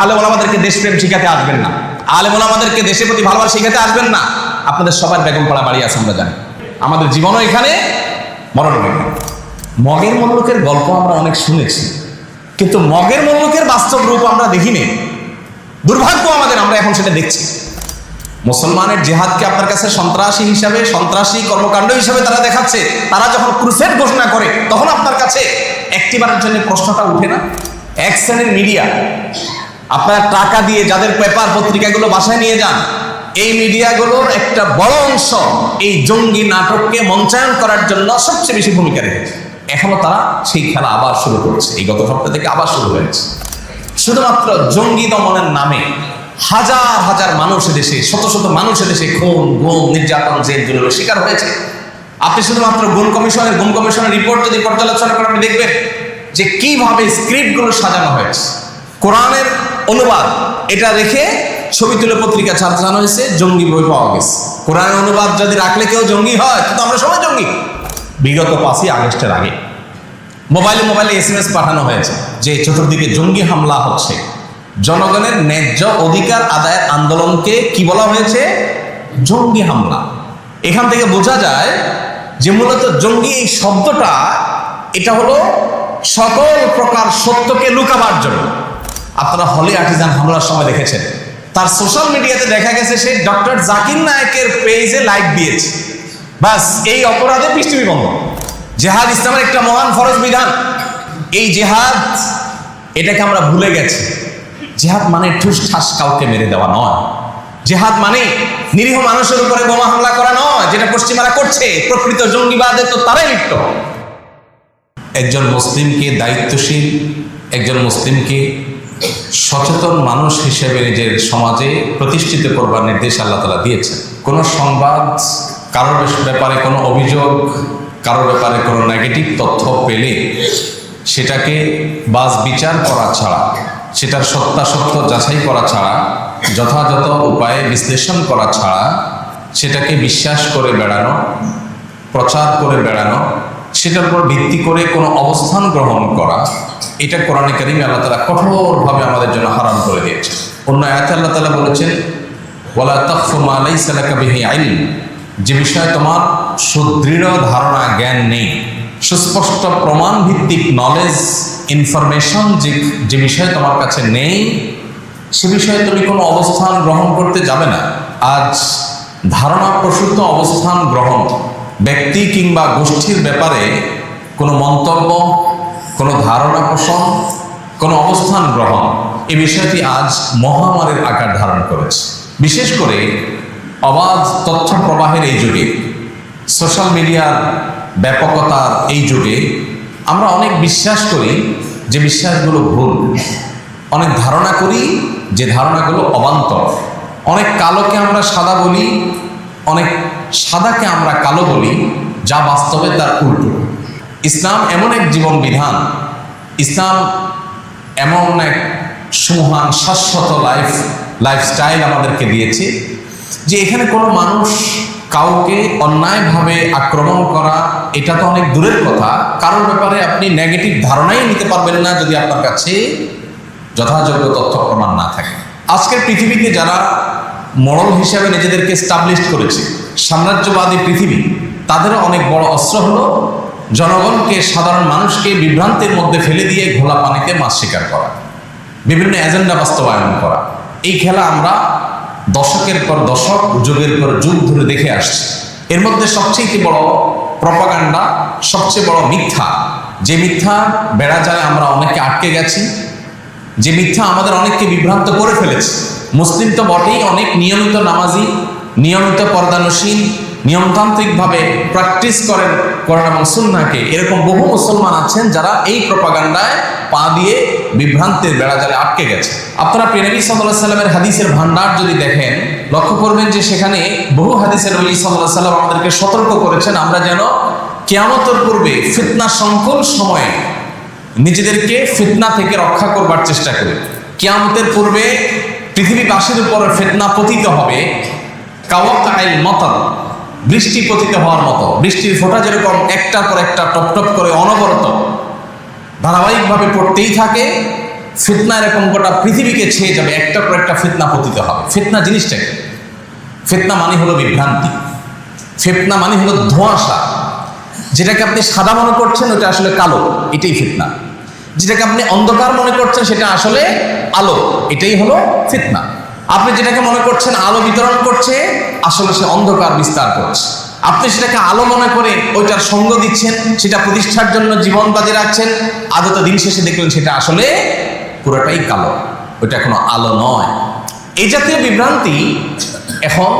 আলেম ওলামাদেরকে দেশপ্রেম শিখাতে আসবেন না, আলেম ওলামাদেরকে দেশের প্রতি ভালোবাসা শিখাতে আসবেন না। আপনাদের সবার বেগমপাড়া বাড়ি আছে, আমরা জানি, আমাদের জীবনও এখানে, মরণও এখানে। মগের মুল্লুকের গল্প আমরা অনেক শুনেছি, কিন্তু মগের মুল্লুকের বাস্তব রূপ আমরা দেখিনি। দুর্ভাগ্য আমাদের, আমরা এখন সেটা দেখছি। মুসলমানের জিহাদকে আপনার কাছে সন্ত্রাসী হিসাবে, সন্ত্রাসী কর্মকাণ্ড হিসাবে তারা দেখাচ্ছে। তারা যখন ক্রুসেড ঘোষণা করে তখন আপনার কাছে একটিবারের জন্য প্রশ্নটা উঠে না? এক শ্রেণীর মিডিয়া, আপনারা টাকা দিয়ে যাদের পেপার পত্রিকাগুলো বাসায় নিয়ে যান, এই মিডিয়াগুলোর একটা বড় অংশ এই জঙ্গি নাটককে মঞ্চায়ন করার জন্য সবচেয়ে বেশি ভূমিকা রেখেছে। এখনো তারা সেই খেলা আবার শুরু করছে, এই গত সপ্তাহ থেকে আবার শুরু হয়েছে। শুধুমাত্র জঙ্গি দমনের নামে হাজার হাজার মানুষ দেশে, শত শত মানুষ দেশে খুন, গুম, নির্যাতন, জেল জুলুমের শিকার হয়েছে। আপনি শুধুমাত্র গুম কমিশনের রিপোর্ট যদি পর্যালোচনা করেন, আপনি দেখবেন যে কিভাবে স্ক্রিপ্টগুলো সাজানো হয়েছে। কোরআনের অনুবাদ এটা রেখে ছবি তুলে পত্রিকা ছাপানো হয়েছে, জঙ্গি বই পাওয়া গেছে। কোরআনের অনুবাদ যদি রাখলে কেউ জঙ্গি হয়, কিন্তু আমরা সবাই জঙ্গি। বিগত 5ই আগস্টের আগে মোবাইলে SMS পাঠানো হয়েছে যে চতুর্দিকে জঙ্গি হামলা হচ্ছে। জনগণের ন্যায্য অধিকার আদায়ের আন্দোলনকে কি বলা হয়েছে? জঙ্গি হামলা। এখান থেকে বোঝা যায় যে মূলত জঙ্গি এই শব্দটা, এটা হলো সকল প্রকার সত্যকে লুকাবার জন্য। আপনারা হলি আর্টিজান হামলার সময় দেখেছেন, তার সোশ্যাল মিডিয়াতে দেখা গেছে সে ডক্টর জাকির নায়েকের পেজে লাইক দিয়েছে, বাস এই অপরাধে পৃথিবী বন্ধ। জেহাদ ইসলামের একটা মহান ফরজ বিধান। এই জেহাদ, এটাকে আমরা ভুলে গেছি। জেহাদ মানে ঠুস ঠাস কাউকে মেরে দেওয়া নয়। জেহাদ মানে নিরীহ মানুষের উপরে বোমা হামলা করা নয়, যেটা পশ্চিমারা করছে। প্রকৃত জঙ্গিবাদে তো তারাই লিপ্ত। একজন মুসলিমকে দায়িত্বশীল, একজন মুসলিমকে সচেতন মানুষ হিসেবে নিজের সমাজে প্রতিষ্ঠিত করবার নির্দেশ আল্লাহ তাআলা দিয়েছেন। কোনো সংবাদ, কারোর ব্যাপারে কোনো অভিযোগ, কারোর ব্যাপারে কোনো নেগেটিভ তথ্য পেলে সেটাকে বাজ বিচার করা ছাড়া, সেটার সত্যাসত্য যাচাই করা ছাড়া, যথাযথ উপায়ে বিশ্লেষণ করা ছাড়া সেটাকে বিশ্বাস করে বেড়ানো, প্রচার করে বেড়ানো, সেটার উপর ভিত্তি করে কোনো অবস্থান গ্রহণ করা, এটা কোরআনে কারিমে আল্লাহ তাআলা কঠোরভাবে আমাদের জন্য হারাম করে দিয়েছে। অন্য আয়াতে আল্লাহ তাআলা বলেছেন, ওয়ালা তাকফু মা লাইসা লাকা বিহি ইলম, যে বিষয়ে তোমার সুদৃঢ় ধারণা, জ্ঞান নেই, সুস্পষ্ট প্রমাণ ভিত্তিক নলেজ, ইনফরমেশন যে বিষয়ে তোমার কাছে নেই, সে বিষয়ে তুমি কোনো অবস্থান গ্রহণ করতে যাবে না। আজ ধারণা প্রসূত অবস্থান গ্রহণ, ব্যক্তি কিংবা গোষ্ঠীর ব্যাপারে কোনো মন্তব্য, কোনো ধারণা পোষণ, কোনো অবস্থান গ্রহণ, এই বিষয়টি আজ মহামারীর আকার ধারণ করেছে। বিশেষ করে অবাধ তথ্য প্রবাহের এই যুগে, সোশ্যাল মিডিয়ার ব্যাপকতার এই যুগে আমরা অনেক বিশ্বাস করি যে বিশ্বাসগুলো ভুল, অনেক ধারণা করি যে ধারণাগুলো অবান্তর, অনেক কালোকে আমরা সাদা বলি, অনেক সাদাকে আমরা কালো বলি, যা বাস্তবে তার উল্টো। ইসলাম এমন এক জীবন বিধান, ইসলাম এমন এক সুমহান শাশ্বত লাইফস্টাইল আমাদেরকে দিয়েছে যে এখানে কোনো মানুষ কাউকে অন্যায়ভাবে আক্রমণ করা, এটা তো অনেক দূরের কথা। কারোর ব্যাপারে আপনি নেগেটিভ ধারণাই নিতে পারবেন না যদি আপনার কাছে যথাযোগ্য তথ্য প্রমাণ না থাকে। আজকের পৃথিবীতে যারা মডেল হিসাবে নিজেদেরকে এস্টাবলিশ করেছে, সাম্রাজ্যবাদী পৃথিবী, তাদেরও অনেক বড় অস্ত্র হলো জনগণকে, সাধারণ মানুষকে বিভ্রান্তির মধ্যে ফেলে দিয়ে ঘোলা পানিতে মাছ শিকার করা, বিভিন্ন এজেন্ডা বাস্তবায়ন করা। এই খেলা আমরা দশকের পর দশক, যুগের পর যুগ ধরে দেখে আসছি। এর মধ্যে সবচেয়ে বড় প্রপাগান্ডা, সবচেয়ে বড় মিথ্যা, যে মিথ্যা বেড়াজালে আমরা অনেকে আটকে গেছি, যে মিথ্যা আমাদের অনেককে বিভ্রান্ত করে ফেলেছে। মুসলিম তো বটেই, অনেক নিয়মিত নামাজি, নিয়মিত পর্দানসীন, নিয়মতান্ত্রিকভাবে প্র্যাকটিস করেন কোরআন এবং সুন্নাহকে, এরকম বহু মুসলমান আছেন যারা এই প্রপাগান্ডায় পা দিয়ে বিভ্রান্তের বেড়াজালে আটকে গেছে। আপনারা প্রিয় নবী সাল্লাল্লাহু আলাইহি সাল্লামের হাদিসের ভান্ডার যদি দেখেন, লক্ষ্য করবেন যে সেখানে বহু হাদিসের নবী সাল্লাল্লাহু আলাইহি সাল্লাম আমাদেরকে সতর্ক করেছেন আমরা যেন কিয়ামতের পূর্বে ফিতনা সংকুল সময়ে নিজেদেরকে ফিতনা থেকে রক্ষা করবার চেষ্টা করি। কিয়ামতের পূর্বে পৃথিবীবাসীর উপর ফিতনা পতিত হবে কাওয়াকাইল মাতার, বৃষ্টি পতিত হওয়ার মতো। বৃষ্টির ফোঁটা যেরকম একটার পর একটা টপ টপ করে অনবরত ধারাবাহিকভাবে পড়তেই থাকে, ফিতনা এরকম গোটা পৃথিবীকে ছেয়ে যাবে, একটা পর একটা ফিতনা পতিত হবে। ফিতনা জিনিসটাকে, ফিতনা মানে হলো বিভ্রান্তি, ফিতনা মানে হলো ধোঁয়াশা। যেটাকে আপনি সাদা মনে করছেন ওটা আসলে কালো, এটাই ফিতনা। যেটাকে আপনি অন্ধকার মনে করছেন সেটা আসলে আলো, এটাই হলো ফিতনা। আপনি যেটাকে মনে করছেন আলো বিতরণ করছে, আসলে সে অন্ধকার বিস্তার করছে। আপনি সেটাকে আলো মনে করে ওইটার সঙ্গ দিচ্ছেন, সেটা প্রতিষ্ঠার জন্য জীবন বাজি রাখছেন, আদত দিন শেষে দেখলেন সেটা আসলে পুরোটাই কালো, ওইটা কোনো আলো নয়। এই জাতীয় বিভ্রান্তি এখন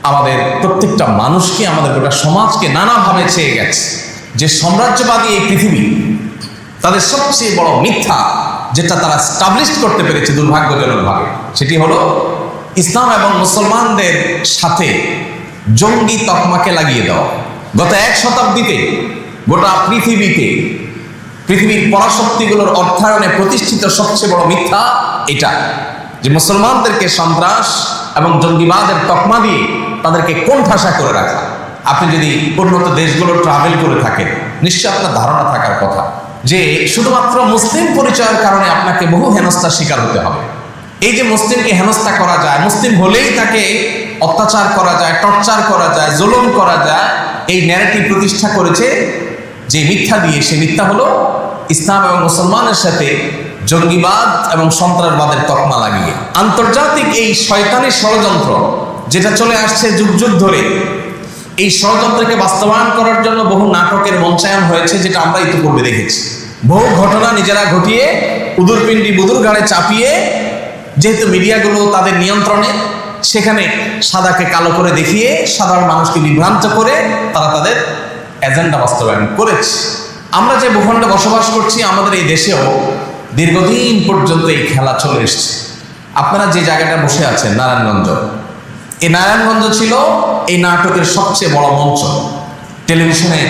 আমাদের প্রত্যেকটা মানুষকে, আমাদের গোটা সমাজকে নানাভাবে ছেয়ে গেছে। যে সাম্রাজ্যবাদী এই পৃথিবী, তাদের সবচেয়ে বড় মিথ্যা যেটা তারা স্টাবলিশ করতে পেরেছে দুর্ভাগ্যজনকভাবে, সেটি হলো ইসলাম এবং মুসলমানদের সাথে জঙ্গি তকমাকে লাগিয়ে দেওয়া। গত 1 শতাব্দীতে গোটা পৃথিবীতে পৃথিবীর পরাশক্তিগুলোর অর্থায়নে প্রতিষ্ঠিত সবচেয়ে বড় মিথ্যা এটা, যে মুসলমানদেরকে সন্ত্রাস এবং জঙ্গিবাদের তকমা দিয়ে তাদেরকে কোণঠাসা করে রাখা। আপনি যদি উন্নত দেশগুলো ট্রাভেল করে থাকেন, নিশ্চয় আপনার ধারণা থাকার কথা যে শুধুমাত্র মুসলিম পরিচয়ের কারণে আপনাকে বহু হেনস্থার শিকার হতে হবে। এই যে মুসলিমকে হেনস্থা করা যায়, মুসলিম হলেই তাকে অত্যাচার করা যায়, টর্চার করা যায়, জুলুম করা যায়, এই ন্যারেটিভ প্রতিষ্ঠা করেছে যে মিথ্যা দিয়ে। সে মিথ্যা হলো ইসলাম এবং মুসলমানের সাথে জঙ্গিবাদ এবং সন্ত্রাসবাদের তকমা লাগিয়ে। আন্তর্জাতিক এই শয়তানি ষড়যন্ত্র যেটা চলে আসছে যুগ যুগ ধরে, এই ষড়যন্ত্রকে বাস্তবায়ন করার জন্য বহু নাটকের মঞ্চায়ন হয়েছে, যেটা আমরা ইতিপূর্বে দেখেছি। বহু ঘটনা নিজেরা ঘটিয়ে উদুরপিণ্ডি বুদুর ঘাড়ে চাপিয়ে, যেহেতু মিডিয়াগুলো তাদের নিয়ন্ত্রণে, সেখানে সাদাকে কালো করে দেখিয়ে সাধারণ মানুষকে বিভ্রান্ত করে তারা তাদের এজেন্ডা বাস্তবায়ন করেছে। আমরা যে ভূখণ্ডে বসবাস করছি, আমাদের এই দেশেও দীর্ঘদিন পর্যন্ত এই খেলা চলে এসছে। আপনারা যে জায়গাটা বসে আছেন নারায়ণগঞ্জ, এই নারায়ণগঞ্জ ছিল এই নাটকের সবচেয়ে বড় মঞ্চ। টেলিভিশনে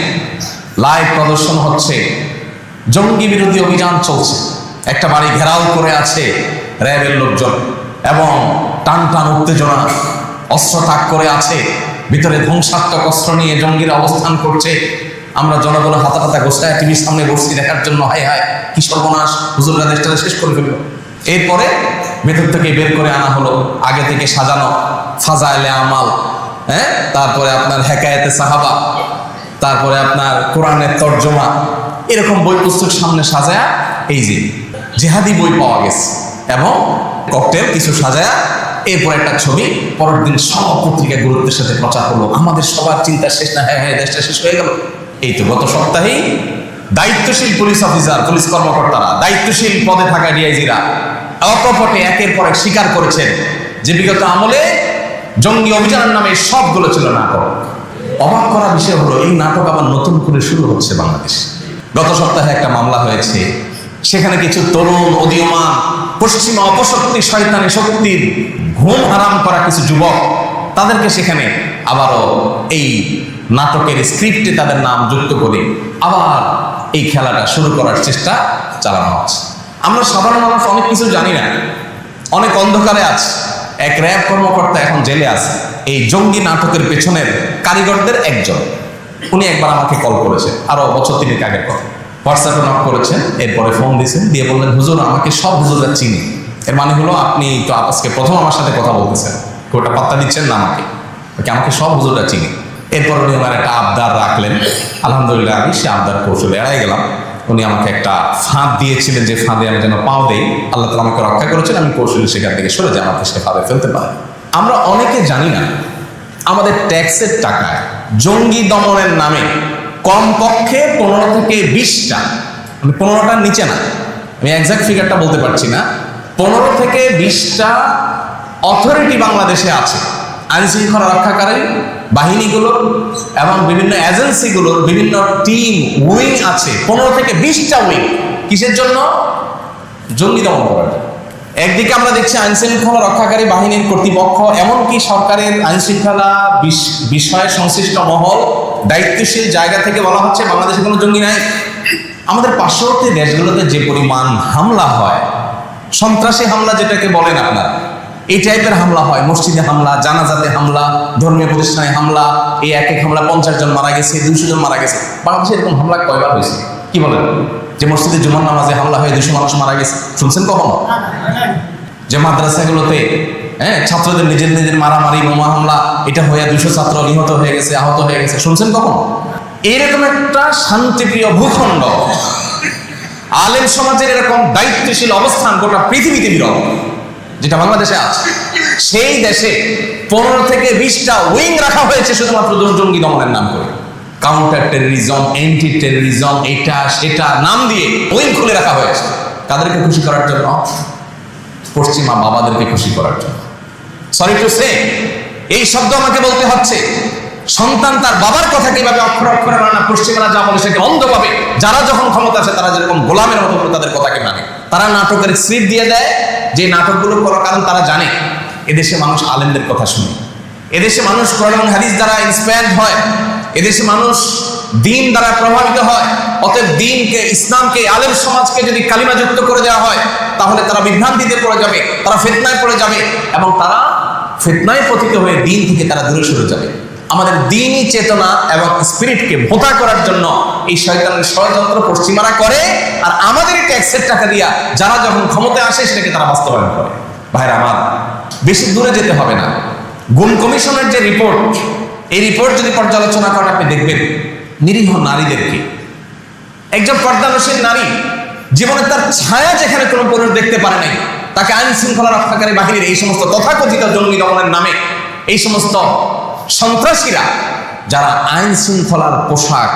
লাইভ প্রদর্শন হচ্ছে, জঙ্গি বিরোধী অভিযান চলছে, একটা বাড়ি ঘেরাও করে আছে র্যাবের লোকজন এবং টান টান উত্তেজনা, অস্ত্র তাক করে আছে, ভিতরে ধ্বংসাত্মক অস্ত্র নিয়ে জঙ্গিরা অবস্থান করছে। আমরা জনগণ হাতা হাতা গোছায় টিভির সামনে বসছি দেখার জন্য, হায় হায় কি সর্বনাশ, হুজুররা দেশটা শেষ করে ফেলল। এরপরে ভেতর থেকে বের করে আনা হলো আগে থেকে সাজানো ফাজাইলে আমাল, তারপরে আপনার হেকায়েতে সাহাবা, তারপরে আপনার কোরআনের তর্জমা, এরকম বই পুস্তক সামনে সাজায়া, এই যে জেহাদি বই পাওয়া গেছে এবং ককটেল কিছু সাজায়া, এরপর একটা ছবি পরের দিন সব পত্রিকা গুরুত্বের সাথে প্রচার হলো। আমাদের সবার চিন্তা শেষ না, হ্যাঁ হ্যাঁ দেশটা শেষ হয়ে গেল। এই তো গত সপ্তাহেই দায়িত্বশীল পুলিশ অফিসার, পুলিশ কর্মকর্তারা, দায়িত্বশীল পদে থাকা ডিআইজিরা অকপটে একের পর এক স্বীকার করেছেন যে বিগত আমলে জঙ্গি অভিযানের নামে সবগুলো ছিল নাটক। অবাক করা বিষয় হলো এই নাটক আবার নতুন করে শুরু হচ্ছে বাংলাদেশে। গত সপ্তাহে একটা মামলা হয়েছে, সেখানে কিছু তরুণ উদীয়মান পশ্চিমা অপশক্তি শয়তানি শক্তির ঘুম হারাম করা কিছু যুবক, তাদেরকে সেখানে আবারও এই নাটকের স্ক্রিপ্টে তাদের নাম যুক্ত করে আবার এই খেলাটা শুরু করার চেষ্টা চালানো হচ্ছে। আমরা সাধারণ মানুষ অনেক কিছু জানি না, অনেক অন্ধকারে আছে। এক র্যাব কর্মকর্তা এখন জেলে আছে, এই জঙ্গি নাটকের পেছনের কারিগরদের একজন। উনি একবার আমাকে কল করেছেন, আরো বছর 3 আগের কথা। হোয়াটসঅ্যাপে নক করেছেন, এরপরে ফোন দিয়েছেন, দিয়ে বললেন হুজুর আমাকে সব হুজুররা চিনি। এর মানে হলো আপনি তো আজকে প্রথম আমার সাথে কথা বলতেছেন, ওটা পাত্তা দিচ্ছেন না আমাকে সব হুজুররা চিনি। এরপর উনি আমার একটা আবদার রাখলেন, আলহামদুলিল্লাহ আমি সে আবদার কৌশলে এড়াই গেলাম। উনি আমাকে একটা ফাঁদ দিয়েছিলেন, যে ফাঁদে আমি যেন পাও দেই, আল্লাহ তাআলা আমাকে রক্ষা করেছেন, আমি কৌশলে সেখান থেকে সরে যাই, আমাকে সে ফাঁদে ফেলতে পারে। আমরা অনেকে জানি না আমাদের ট্যাক্সের টাকায় জঙ্গি দমনের নামে কমপক্ষে 15 থেকে 20টা, মানে 15টার নিচে না, আমি এক্সাক্ট ফিগারটা বলতে পারছি না, 15 থেকে 20টা অথরিটি বাংলাদেশে আছে। আইন শৃঙ্খলা রক্ষাকারী বাহিনীগুলো এবং বিভিন্ন এজেন্সিগুলোর বিভিন্ন টিম উইং আছে, 15 থেকে 20টা উইং। কিসের জন্য? জঙ্গি দমন করার জন্য। একদিকে আমরা দেখছি আইন শৃঙ্খলা রক্ষাকারী বাহিনীর কর্তৃপক্ষ, এমনকি সরকারের আইন শৃঙ্খলা বিষয়ে সংশ্লিষ্ট মহল, দায়িত্বশীল জায়গা থেকে বলা হচ্ছে বাংলাদেশে কোনো জঙ্গি নাই। আমাদের পার্শ্ববর্তী দেশগুলোতে যে পরিমাণ হামলা হয়, সন্ত্রাসী হামলা যেটাকে বলেন আপনারা, এই টাইপের হামলা হয়, মসজিদে হামলা, জানাজাতে হামলা, ধর্মীয় প্রতিষ্ঠানে হামলা, এই এক হামলা 50 জন মারা গেছে, 200 জন মারা গেছে। বাংলাদেশে এরকম হামলা কয়বার হয়েছে কি বলেন? যে মসজিদে জুমার নামাজে হামলা হয়ে 200 মানুষ মারা গেছে, শুনছেন কখনো? যে মাদ্রাসাগুলোতে ছাত্রদের নিজের নিজের মারামারি, বোমা হামলা এটা হয়ে 200 ছাত্র নিহত হয়ে গেছে, আহত হয়ে গেছে, শুনছেন কখনো? এরকম একটা শান্তিপ্রিয় ভূখণ্ড, আলেম সমাজের এরকম দায়িত্বশীল অবস্থান গোটা পৃথিবীতে বিরল, যেটা বাংলাদেশে আছে। সেই দেশে 15 থেকে 20টা উইং রাখা হয়েছে শুধুমাত্র জঙ্গি দমনের নাম করে। কাউন্টার টেররিজম, অ্যান্টি টেররিজম, এটা সেটা নাম দিয়ে উইং খুলে রাখা হয়েছে। কাদেরকে খুশি করার জন্য? পশ্চিমা বাবাদেরকে খুশি করার জন্য। সরি টু সে, এই শব্দ আমাকে বলতে হচ্ছে। সন্তান তার বাবার কথা কিভাবে অক্ষরে অক্ষরে মানে না, পশ্চিমারা যা বলে সেটা অন্ধভাবে, যারা যখন ক্ষমতা আসে তারা যেরকম গোলামের মতো করে তাদের কথাকে মানে। তারা নাটকের স্ক্রিপ্ট দিয়ে দেয়, যে নাটকগুলো করার কারণ তারা জানে এদেশে মানুষ আলেমদের কথা শুনে, এদেশে মানুষ কোরআন এবং হাদিস দ্বারা ইন্সপায়ার্ড হয়, এদেশে মানুষ দিন দ্বারা প্রভাবিত হয়। অতএব দিনকে, ইসলামকে, আলেম সমাজকে যদি কালিমাযুক্ত করে দেওয়া হয় তাহলে তারা বিভ্রান্তিতে পড়ে যাবে, তারা ফিতনায় পড়ে যাবে, এবং তারা ফিতনায় পতিত হয়ে দিন থেকে তারা দূরে সরে যাবে। আমাদের দ্বীনি চেতনা এবং স্পিরিটকে ভোঁতা করার জন্য এই শয়তানের ষড়যন্ত্র পশ্চিমারা করে, আর আমাদের ট্যাক্সের টাকা দিয়া যারা যখন ক্ষমতায় আসে সেটাকে তারা বাস্তবায়ন করে। ভাইরা আমার, বেশি দূরে যেতে হবে না। গুম কমিশনের যে রিপোর্ট, এই রিপোর্ট যদি পর্যালোচনা করেন আপনি দেখবেন নিরীহ নারীদেরকে, একজন পর্দানশীল নারী জীবনে তার ছায়া যেখানে কোনো পুরুষ দেখতে পারে নাই, তাকে আইন শৃঙ্খলা রক্ষাকারী বাহিনীর এই সমস্ত তথাকথিত জঙ্গি দমনের নামে এই সমস্ত সন্ত্রাসীরা যারা আইন শৃঙ্খলার পোশাক,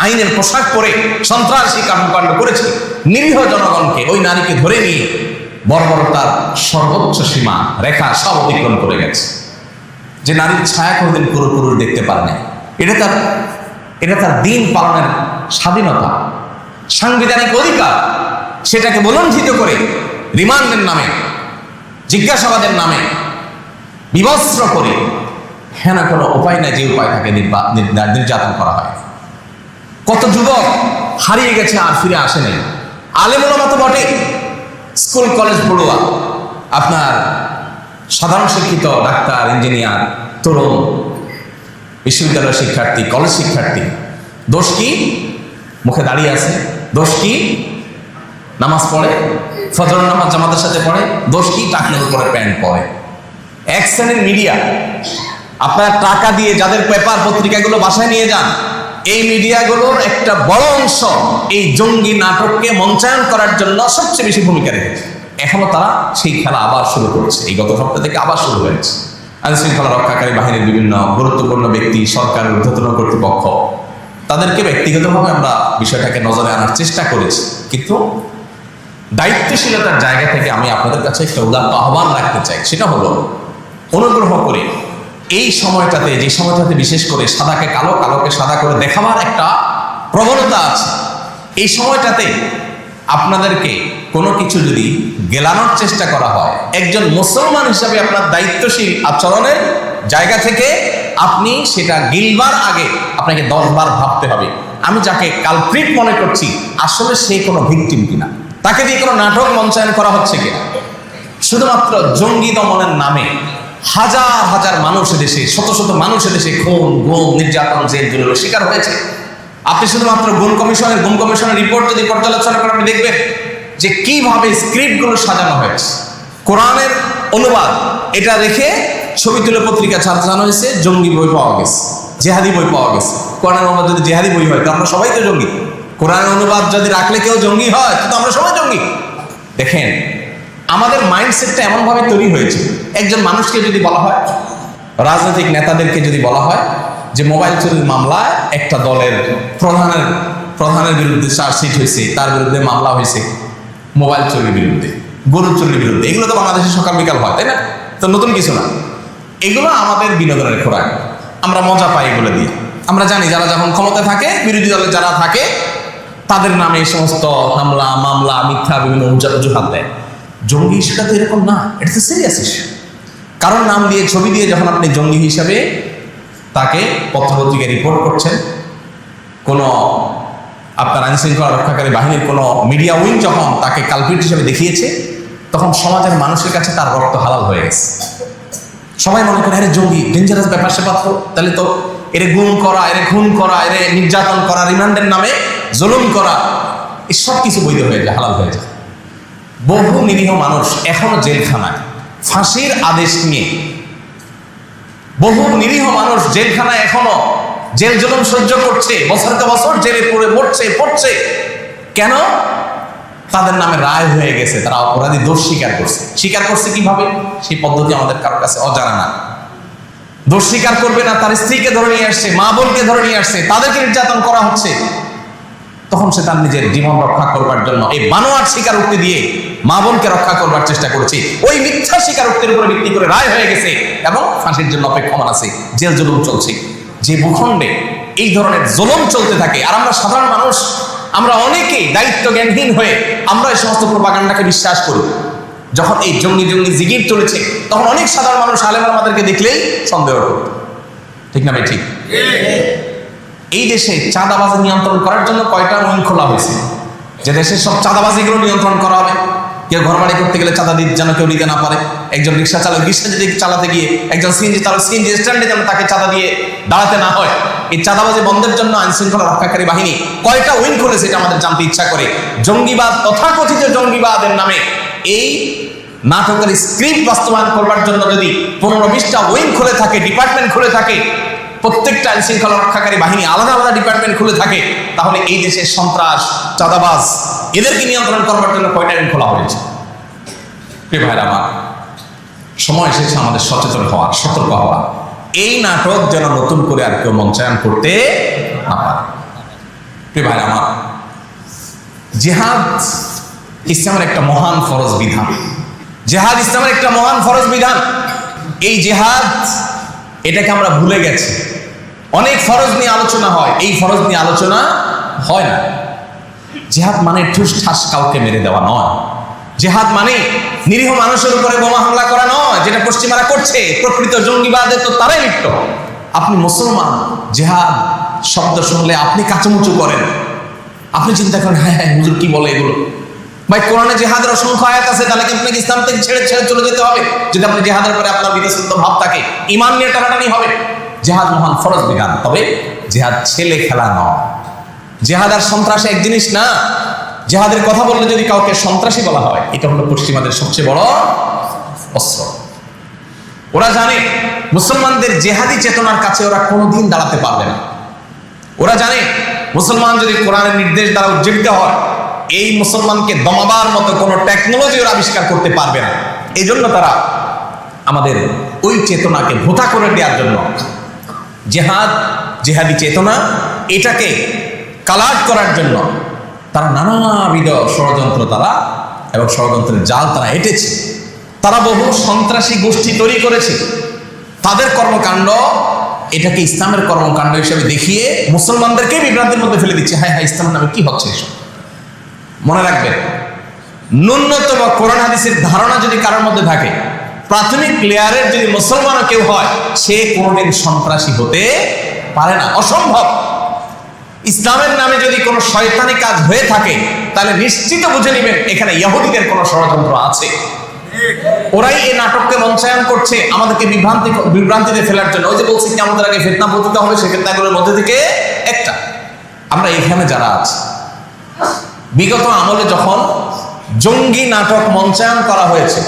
আইনের পোশাক পরে সন্ত্রাসী কর্মকাণ্ড করেছে, নিরীহ জনগণকে, ওই নারীকে ধরে নিয়ে বর্বরতার সর্বোচ্চ সীমা রেখা সব অতিক্রম করে গেছে। যে নারীর ছায়া কোনদিন পুরো পুরুষ দেখতে পারে না, এটা তার দিন পালনের স্বাধীনতা, সাংবিধানিক অধিকার, সেটাকে বলঞ্চিত করে রিমান্ডের নামে, জিজ্ঞাসাবাদের নামে বিবস্ত্র করে হ্যাঁ না কোনো উপায় নাই, যে উপায় থাকে নির্যাতন করা হয়। কত যুবক হারিয়ে গেছে আর ফিরে আসে নাই। আলেমুল মতো বটে, স্কুল কলেজ পড়ুয়া, আপনার সাধারণ শিক্ষিত ডাক্তার, ইঞ্জিনিয়ার, তরুণ, বিশ্ববিদ্যালয়ের শিক্ষার্থী, কলেজ শিক্ষার্থী, দোষ কি? মুখে দাঁড়িয়ে আছে। দোষ কি? নামাজ পড়ে, ফজর নামাজ জামাতের সাথে পড়ে। দোষ কি? টাকনোর উপরে প্যান্ট পরে। এক শ্রেণীর মিডিয়া, আপনার টাকা দিয়ে যাদের পেপার পত্রিকাগুলো বাসায় নিয়ে যান, এই মিডিয়াগুলোর একটা বড় অংশ এই জঙ্গি নাটককে মঞ্চায়ন করার জন্য সবচেয়ে বেশি ভূমিকা রেখেছে। এখনো তারা সেই খেলা আবার শুরু করেছে, এই গত সপ্তাহ থেকে আবার শুরু হয়েছে। আইন শৃঙ্খলা রক্ষাকারী বাহিনীর বিভিন্ন গুরুত্বপূর্ণ ব্যক্তি, সরকারের ঊর্ধ্বতন কর্তৃপক্ষ, তাদেরকে ব্যক্তিগতভাবে আমরা বিষয়টাকে নজরে আনার চেষ্টা করেছি, কিন্তু দায়িত্বশীলতার জায়গা থেকে আমি আপনাদের কাছে একটা উদাত্ত আহ্বান রাখতে চাই। সেটা হলো, অনুগ্রহ করে এই সময়টাতে, যে সময়টাতে বিশেষ করে সাদাকে কালো, কালোকে সাদা করে দেখাবার একটা প্রবণতা আছে, এই সময়টাতে আপনাদেরকে কোনো কিছু যদি গেলানোর চেষ্টা করা হয়, একজন মুসলমান হিসাবে আপনার দায়িত্বশীল আচরণের জায়গা থেকে আপনি সেটা গিলবার আগে আপনাকে 10 বার ভাবতে হবে, আমি যাকে কালপ্রিট মনে করছি আসলে সে কোনো ভিকটিম কিনা, তাকে দিয়ে কোনো নাটক মঞ্চায়ন করা হচ্ছে কিনা। শুধুমাত্র জঙ্গি দমনের নামে হাজার হাজার মানুষ দেশে, শত শত মানুষ দেশে খুন, গুম, নির্যাতন, জেল জুলুমের শিকার হয়েছে। আপনি শুধুমাত্র গুম কমিশনের রিপোর্ট যদি পর্যালোচনা করেন, আপনি দেখবেন যে কিভাবে স্ক্রিপ্টগুলো সাজানো হয়েছে। কোরআনের অনুবাদ এটা রেখে ছবি তুলে পত্রিকা ছাপানো হয়েছে, জঙ্গি বই পাওয়া গেছে, জেহাদি বই পাওয়া গেছে। কোরআনের অনুবাদ যদি জেহাদি বই হয় তো আমরা সবাই তো জঙ্গি। কোরআনের অনুবাদ যদি রাখলে কেউ জঙ্গি হয় তো আমরা সবাই জঙ্গি। দেখেন, আমাদের মাইন্ডসেটটা এমনভাবে তৈরি হয়েছে, একজন মানুষকে যদি বলা হয়, রাজনৈতিক নেতাদেরকে যদি বলা হয় যে মোবাইল চুরির মামলায় একটা দলের প্রধানের বিরুদ্ধে চার্জশিট হয়েছে, তার বিরুদ্ধে মামলা হয়েছে মোবাইল চুরির বিরুদ্ধে, গরু চুরির বিরুদ্ধে, এগুলো তো বাংলাদেশে সকাল বিকাল হয়, তাই না? তো নতুন কিছু না, এগুলো আমাদের বিনোদনের খোরাক, আমরা মজা পাই এগুলো দিয়ে। আমরা জানি যারা যখন ক্ষমতায় থাকে, বিরোধী দলে যারা থাকে, তাদের নামে এই সমস্ত হামলা, মামলা, মিথ্যা বিভিন্ন অজুহাত দেয়। জঙ্গি ইস্যুটা তো এরকম না, এটা তো সিরিয়াস ইস্যু। কারণ নাম দিয়ে, ছবি দিয়ে যখন আপনি জঙ্গি হিসাবে তাকে পত্রপত্রিকায় রিপোর্ট করছেন, কোনো আপনার আইন শৃঙ্খলা রক্ষাকারী বাহিনীর কোনো মিডিয়া উইং যখন তাকে কালপিট হিসেবে দেখিয়েছে, তখন সমাজের মানুষের কাছে তার রক্ত হালাল হয়ে গেছে। সবাই মনে করে আরে জঙ্গি, ডেঞ্জারাস ব্যাপার স্যাপার, তাহলে তো এরে গুম করা, এরে খুন করা, এরে নির্যাতন করা, রিমান্ডের নামে জুলুম করা, এই সব কিছু বৈধ হয়ে যায়, হালাল হয়ে যায়। বহু নিরীহ মানুষ এখনো জেলখানায় ফাঁসির আদেশ নিয়ে, বহু নিরীহ মানুষ জেলখানায় এখনো জেল জুলুম সহ্য করছে, বছরকে বছর জেলে পড়ে পড়ছে। কেন? তাদের নামে রায় হয়ে গেছে, তারা অপরাধী, দোষ স্বীকার করছে কিভাবে? সেই পদ্ধতি আমাদের কারোর কাছে অজানা না। দোষ স্বীকার করবে না, তার স্ত্রীকে ধরে নিয়ে আসছে, মা বোনকে ধরে নিয়ে আসছে, তাদেরকে নির্যাতন করা হচ্ছে। তখন সে তার নিজের জীবন রক্ষা করবার জন্য এই বানোয়াট স্বীকারোক্তি দিয়ে মা বোনকে রক্ষা করবার চেষ্টা করছে। ওই মিথ্যা স্বীকারোক্তির উপরে ভিত্তি করে রায় হয়ে গেছে এবং ফাঁসির জন্য অপেক্ষমান আছে, জেল জুলুম চলছে। যে ভূখণ্ডে এই ধরনের জুলুম চলতে থাকে, আর আমরা সাধারণ মানুষ, আমরা অনেকেই দায়িত্ব জ্ঞানহীন হয়ে আমরা এই সমস্ত প্রোপাগান্ডাকে বিশ্বাস করি। যখন এই জঙ্গি জিকির চলেছে, তখন অনেক সাধারণ মানুষ আলেম আমাদেরকে দেখলেই সন্দেহ করত। ঠিক না ভাই? ঠিক। এই দেশে চাঁদাবাজি নিয়ন্ত্রণ করার জন্য কয়টা আইন খোলা হয়েছে, যে দেশের সব চাঁদাবাজিগুলো নিয়ন্ত্রণ করা হবে। কেউ ঘর বাড়ি করতে গেলে চাঁদা যেন কেউ নিতে না পারে, একজন রিক্সা চালক রিক্সা যদি চালাতে গিয়ে একজন সিএনজি চালক সিএনজি স্ট্যান্ডে যেন তাকে চাঁদা দিয়ে দাঁড়াতে না হয়। এই চাঁদাবাজি বন্ধের জন্য আইন শৃঙ্খলা রক্ষাকারী বাহিনী কয়টা উইং খুলেছে এটা আমাদের জানতে ইচ্ছা করে। জঙ্গিবাদ, তথাকথিত জঙ্গিবাদের নামে এই নাটকের স্ক্রিপ্ট বাস্তবায়ন করবার জন্য যদি 15-20টা উইং খুলে থাকে, ডিপার্টমেন্ট খুলে থাকে, প্রত্যেকটা আইন শৃঙ্খলা রক্ষাকারী বাহিনী আলাদা আলাদা ডিপার্টমেন্ট খুলে থাকে, তাহলে এই দেশের সন্ত্রাস, চাঁদাবাজ এদেরকে নিয়ন্ত্রণ করবার জন্য কয়টা আইন খোলা হয়েছে? প্রিয় ভাইরা আমার, সময় এসেছে আমাদের সচেতন হওয়া, সতর্ক হওয়া। এই নাটক যেন নতুন করে আর কেউ মঞ্চায়ন করতে না পারে। প্রিয় ভাইরা আমার, জিহাদ ইসলামের একটা মহান ফরজ বিধান। জিহাদ ইসলামের একটা মহান ফরজ বিধান। এই জিহাদ, এটাকে আমরা ভুলে গেছি। অনেক ফরজ নিয়ে আলোচনা হয়, এই ফরজ নিয়ে আলোচনা হয় না। জিহাদ মানে ঠুস ঠাস কাউকে মেরে দেওয়া নয়। জিহাদ মানে নিরীহ মানুষের উপরে বোমা হামলা করা নয়, যেটা পশ্চিমারা করছে। প্রকৃত জঙ্গিবাদে তো তারাই লিপ্ত। আপনি মুসলমান, জিহাদ শব্দ শুনলে আপনি কাচুমুচু করেন, আপনি চিন্তা করেন হ্যাঁ হ্যাঁ হুজুর কি বলে এগুলো। ভাই, কোরআনে জিহাদের অসংখ্য আয়াত আছে, তাহলে কি আপনাকে ইসলাম থেকে ছেড়ে চলে যেতে হবে? যদি আপনি জিহাদের পরে আপনার বিদেশিত ভাব থাকে, ঈমান নিয়ে টানাটানি হবে। জিহাদ মহান ফরজ বিধান, তবে জিহাদ ছেলে খেলা নয়। জিহাদ আর সন্ত্রাস এক জিনিস না। জিহাদের কথা বললে যদি কাউকে সন্ত্রাসী বলা হয়, এটা হলো পশ্চিমাদের সবচেয়ে বড় অস্ত্র। ওরা জানে মুসলমানদের জেহাদি চেতনার কাছে ওরা কোনোদিন দাঁড়াতে পারবে না। ওরা জানে মুসলমান যদি কোরআনের নির্দেশ দ্বারা উজ্জীবিত হয়, এই মুসলমানকে দমাবার মতো কোনো টেকনোলজি ওরা আবিষ্কার করতে পারবে না। এই জন্য তারা আমাদের ওই চেতনাকে ভোতা করে দেওয়ার জন্য জেহাদি চেতনা, এটাকে কালাট করার জন্য তারা নানাবিধ ষড়যন্ত্র এবং ষড়যন্ত্রের জাল তারা এঁটেছে। তারা বহু সন্ত্রাসী গোষ্ঠী তৈরি করেছে। তাদের কর্মকাণ্ড এটাকে ইসলামের কর্মকাণ্ড হিসেবে দেখিয়ে মুসলমানদেরকে বিভ্রান্তির মধ্যে ফেলে দিচ্ছে। হ্যাঁ হ্যাঁ, ইসলামের নামে কি হচ্ছে এসব? মনে রাখবেন, ন্যূনতম কোরআন হাদিসের ধারণা যদি কারোর মধ্যে থাকে, প্রাথমিক লেয়ারের যদি মুসলমানও কেউ হয়, সে কোনোদিন সন্ত্রাসী হতে পারে না, অসম্ভব। ইসলামের নামে যদি কোনো শয়তানি কাজ হয়ে থাকে, তাহলে নিশ্চিত বুঝে নেবেন এখানে ইহুদিদের কোনো ষড়যন্ত্র আছে। ওরাই এই নাটককে মঞ্চায়ন করছে আমাদেরকে বিভ্রান্তিতে ফেলার জন্য। ওই যে বলছি কি, আমাদের আগে ফিতনা পতিত হবে, সেই ফিতনাগুলোর মধ্যে থেকে একটা। আমরা এখানে যারা আছি, বিগত আমলে যখন জঙ্গি নাটক মঞ্চায়ন করা হয়েছে,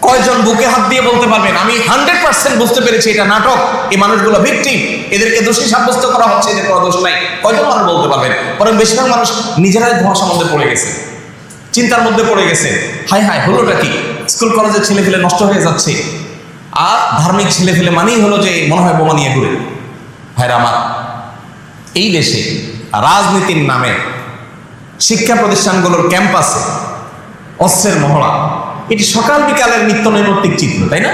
কয়জন বুকে হাত দিয়ে বলতে পারবেন আমি 100% বুঝতে পেরেছি এটা নাটক, এই মানুষগুলো ভিকটিম, এদেরকে দোষী সাব্যস্ত করা হচ্ছে, এদের কোনো দোষ নাই? কয়জন মানুষ বলতে পারবেন? বরং বেশিরভাগ মানুষ নিজেরাই ধোঁয়াশার মধ্যে পড়ে গেছে, চিন্তার মধ্যে পড়ে গেছে। হাই হাই, হলোটা কি? স্কুল কলেজের ছেলে ফেলে নষ্ট হয়ে যাচ্ছে, আর ধার্মিক ছেলে ফেলে মানেই হলো যে মনে হয় বোমা নিয়ে ঘুরে। ভাইরা আমার, এই দেশে রাজনীতির নামে শিক্ষা প্রতিষ্ঠানগুলোর ক্যাম্পাসে অস্ত্রের মহড়া, এটি সকাল বিকালের নিত্য নৈমিত্তিক চিত্র, তাই না?